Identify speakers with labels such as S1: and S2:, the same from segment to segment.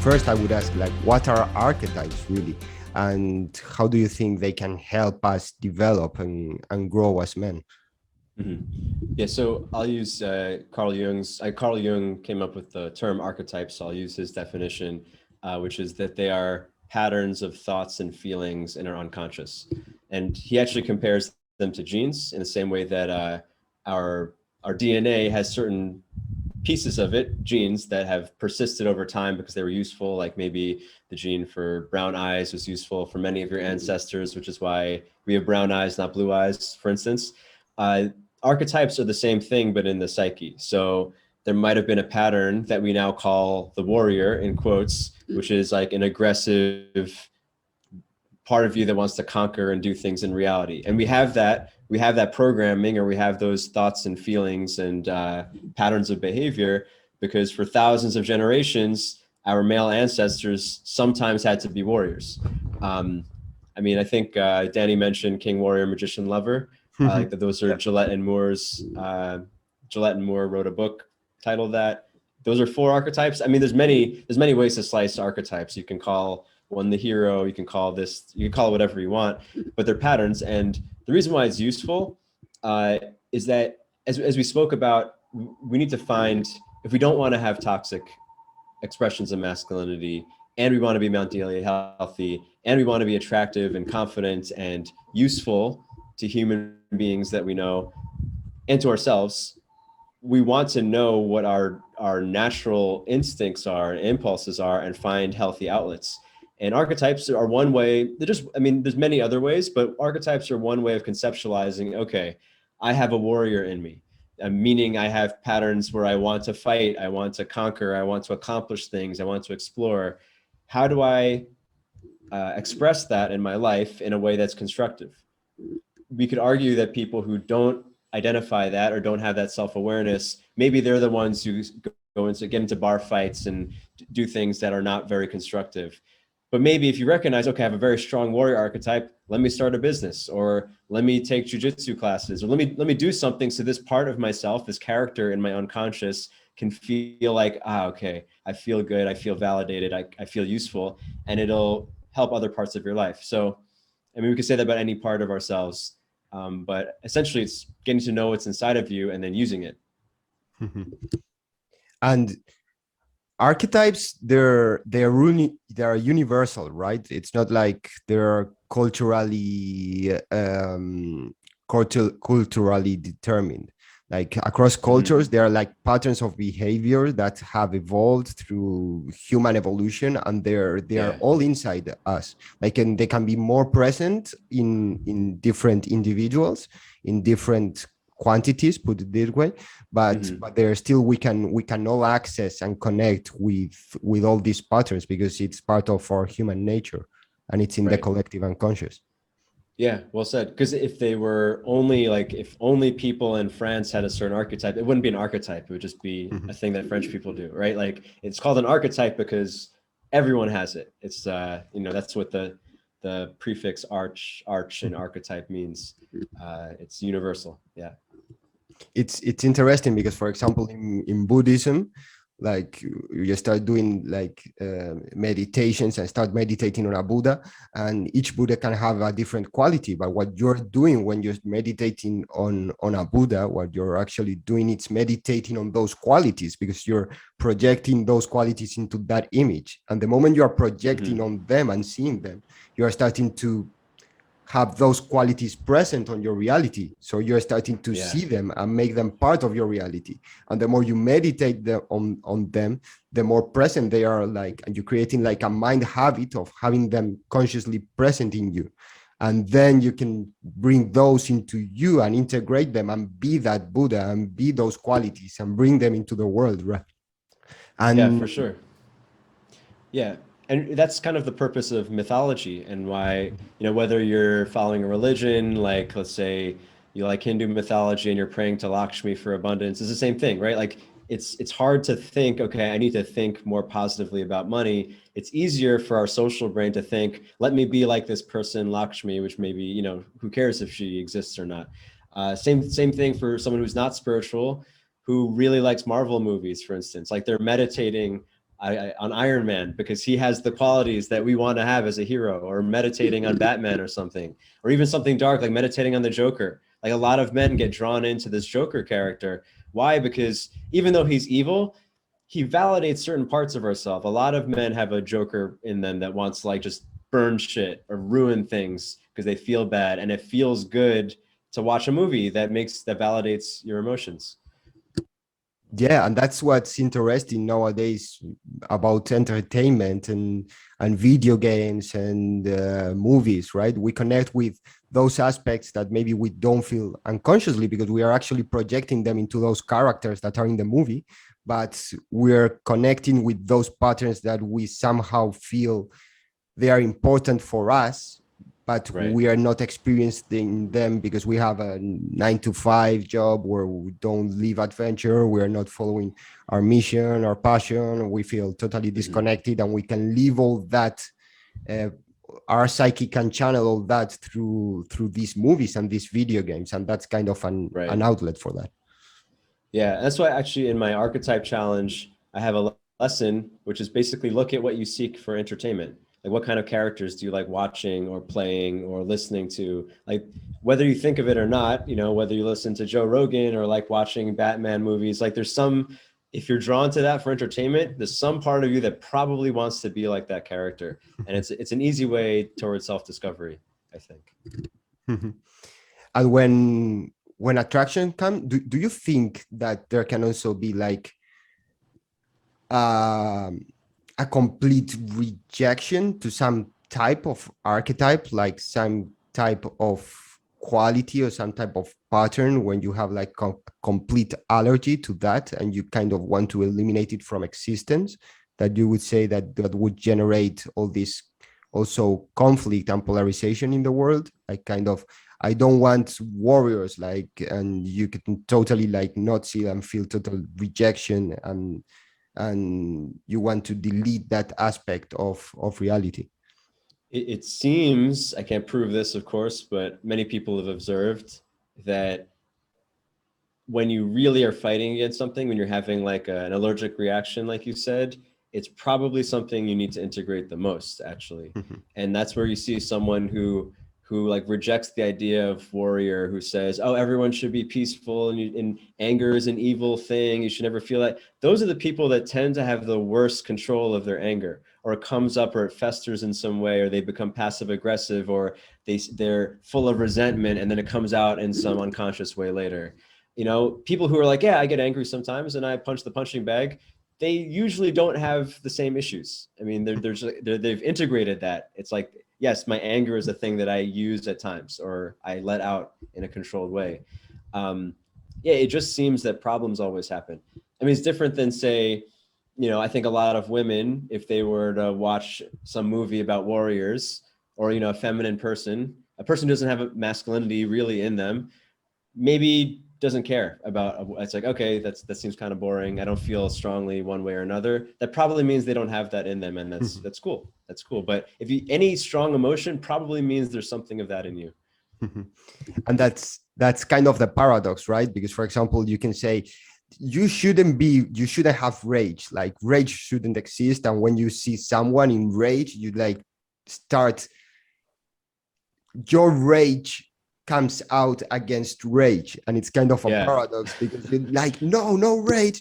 S1: first I would ask, like, what are archetypes really? And how do you think they can help us develop and grow as men?
S2: Yeah, so I'll use Carl Jung's. Carl Jung came up with the term archetypes, so I'll use his definition, which is that they are patterns of thoughts and feelings in our unconscious. And he actually compares them to genes in the same way that our DNA has certain pieces of it, genes that have persisted over time because they were useful, like maybe the gene for brown eyes was useful for many of your ancestors, which is why we have brown eyes, not blue eyes, for instance. Archetypes are the same thing, but in the psyche. So there might have been a pattern that we now call the warrior, in quotes, which is like an aggressive part of you that wants to conquer and do things in reality. And we have that programming, or we have those thoughts and feelings and patterns of behavior, because for thousands of generations, our male ancestors sometimes had to be warriors. I mean, I think Danny mentioned King, Warrior, Magician, Lover. Like those are Gillette and Moore's. Gillette and Moore wrote a book titled that. Those are 4 archetypes. I mean, there's many ways to slice archetypes. You can call one the hero. You can call this. You can call it whatever you want, but they're patterns. And the reason why it's useful is that, as we spoke about, we need to find, if we don't want to have toxic expressions of masculinity, and we want to be mentally healthy, and we want to be attractive and confident and useful to human beings that we know and to ourselves, we want to know what our natural instincts are and impulses are and find healthy outlets. And archetypes are one way. I mean, there's many other ways, but archetypes are one way of conceptualizing, okay, I have a warrior in me, meaning I have patterns where I want to fight, I want to conquer, I want to accomplish things, I want to explore. How do I express that in my life in a way that's constructive? We could argue that people who don't identify that or don't have that self-awareness, maybe they're the ones who get into bar fights and do things that are not very constructive. But maybe if you recognize, okay, I have a very strong warrior archetype, let me start a business, or let me take jujitsu classes, or let me do something so this part of myself, this character in my unconscious, can feel like, okay, I feel good, I feel validated, I feel useful, and it'll help other parts of your life. So, I mean, we could say that about any part of ourselves, but essentially it's getting to know what's inside of you and then using it.
S1: And archetypes, they're universal, right? It's not like they're culturally determined. Like across cultures, there are like patterns of behavior that have evolved through human evolution, and they are all inside us. Like, and they can be more present in different individuals, in different quantities, put it this way, but they're still, we can all access and connect with all these patterns because it's part of our human nature, and it's in the collective unconscious.
S2: Yeah, well said. Because if they were only if only people in France had a certain archetype, it wouldn't be an archetype. It would just be a thing that French people do, right? Like, it's called an archetype because everyone has it. It's that's what the prefix arch in archetype means. It's universal. Yeah.
S1: It's interesting because, for example, in Buddhism, like, you start doing meditations and start meditating on a Buddha, and each Buddha can have a different quality. But what you're doing when you're meditating on a Buddha, what you're actually doing, it's meditating on those qualities, because you're projecting those qualities into that image. And the moment you are projecting on them and seeing them, you are starting to have those qualities present on your reality. So you're starting to see them and make them part of your reality. And the more you meditate on them, the more present they are, and you're creating like a mind habit of having them consciously present in you. And then you can bring those into you and integrate them and be that Buddha and be those qualities and bring them into the world, right? And
S2: yeah, for sure. Yeah. And that's kind of the purpose of mythology, and why, whether you're following a religion, like, let's say you like Hindu mythology and you're praying to Lakshmi for abundance, it's the same thing, right? Like, it's hard to think, okay, I need to think more positively about money. It's easier for our social brain to think, let me be like this person, Lakshmi, which maybe, who cares if she exists or not. Same thing for someone who's not spiritual, who really likes Marvel movies, for instance. Like, they're meditating on Iron Man because he has the qualities that we want to have as a hero, or meditating on Batman or something, or even something dark like meditating on the Joker. Like a lot of men get drawn into this Joker character. Why? Because even though he's evil, he validates certain parts of ourselves. A lot of men have a Joker in them that wants to like just burn shit or ruin things because they feel bad, and it feels good to watch a movie that validates your emotions.
S1: Yeah, and that's what's interesting nowadays about entertainment and video games and movies, right? We connect with those aspects that maybe we don't feel unconsciously because we are actually projecting them into those characters that are in the movie, but we're connecting with those patterns that we somehow feel they are important for us, but
S2: Right.
S1: we are not experiencing them because we have a 9-to-5 job where we don't live adventure. We are not following our mission, our passion. We feel totally disconnected, and we can live all that. Our psyche can channel all that through these movies and these video games, and that's kind of an outlet for that.
S2: Yeah, that's why actually in my archetype challenge, I have a lesson, which is basically look at what you seek for entertainment. Like what kind of characters do you like watching or playing or listening to? Like whether you think of it or not, you know, whether you listen to Joe Rogan or like watching Batman movies, like there's some, if you're drawn to that for entertainment, there's some part of you that probably wants to be like that character. And it's an easy way towards self-discovery, I think.
S1: And when attraction comes, do you think that there can also be like a complete rejection to some type of archetype, like some type of quality or some type of pattern, when you have like complete allergy to that and you kind of want to eliminate it from existence, that you would say that would generate all this also conflict and polarization in the world? Like kind of, I don't want warriors, like, and you can totally like not see and feel total rejection, and you want to delete that aspect of reality.
S2: It seems, I can't prove this, of course, but many people have observed that when you really are fighting against something, when you're having like an allergic reaction, like you said, it's probably something you need to integrate the most, actually. And that's where you see someone who like rejects the idea of warrior, who says, oh, everyone should be peaceful, and anger is an evil thing, you should never feel that. Those are the people that tend to have the worst control of their anger, or it comes up, or it festers in some way, or they become passive aggressive, or they're full of resentment, and then it comes out in some unconscious way later. You know, people who are like, yeah, I get angry sometimes and I punch the punching bag, they usually don't have the same issues. I mean, they've integrated that. It's like, yes, my anger is a thing that I use at times, or I let out in a controlled way. Yeah, it just seems that problems always happen. I mean, it's different than, say, you know, I think a lot of women, if they were to watch some movie about warriors, or, you know, a feminine person, a person who doesn't have a masculinity really in them, maybe doesn't care about, it's like, okay, that seems kind of boring, I don't feel strongly one way or another. That probably means they don't have that in them, and that's cool. That's cool. But if you, any strong emotion probably means there's something of that in you.
S1: And that's kind of the paradox, right? Because for example, you can say you shouldn't have rage, like rage shouldn't exist, and when you see someone in rage, you like start, your rage comes out against rage, and it's kind of a paradox, because you're like, no rage,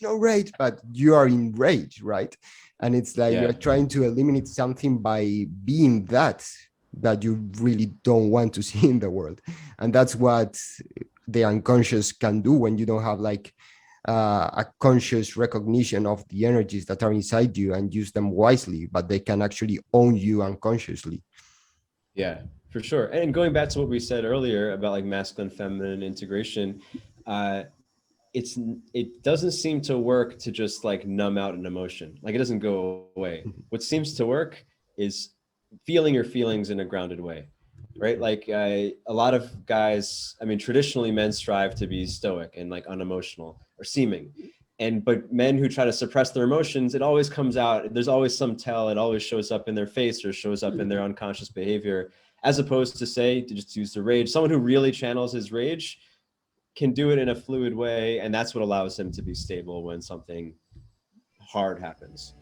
S1: but you are in rage, right? And it's like you're trying to eliminate something by being that you really don't want to see in the world. And that's what the unconscious can do when you don't have like a conscious recognition of the energies that are inside you and use them wisely, but they can actually own you unconsciously.
S2: Yeah, for sure. And going back to what we said earlier about like masculine, feminine integration, it doesn't seem to work to just like numb out an emotion. Like it doesn't go away. What seems to work is feeling your feelings in a grounded way, right? Like a lot of guys, I mean, traditionally men strive to be stoic and like unemotional, or seeming. But men who try to suppress their emotions, it always comes out. There's always some tell. It always shows up in their face, or shows up in their unconscious behavior, as opposed to, say, to just use the rage. Someone who really channels his rage can do it in a fluid way, and that's what allows him to be stable when something hard happens.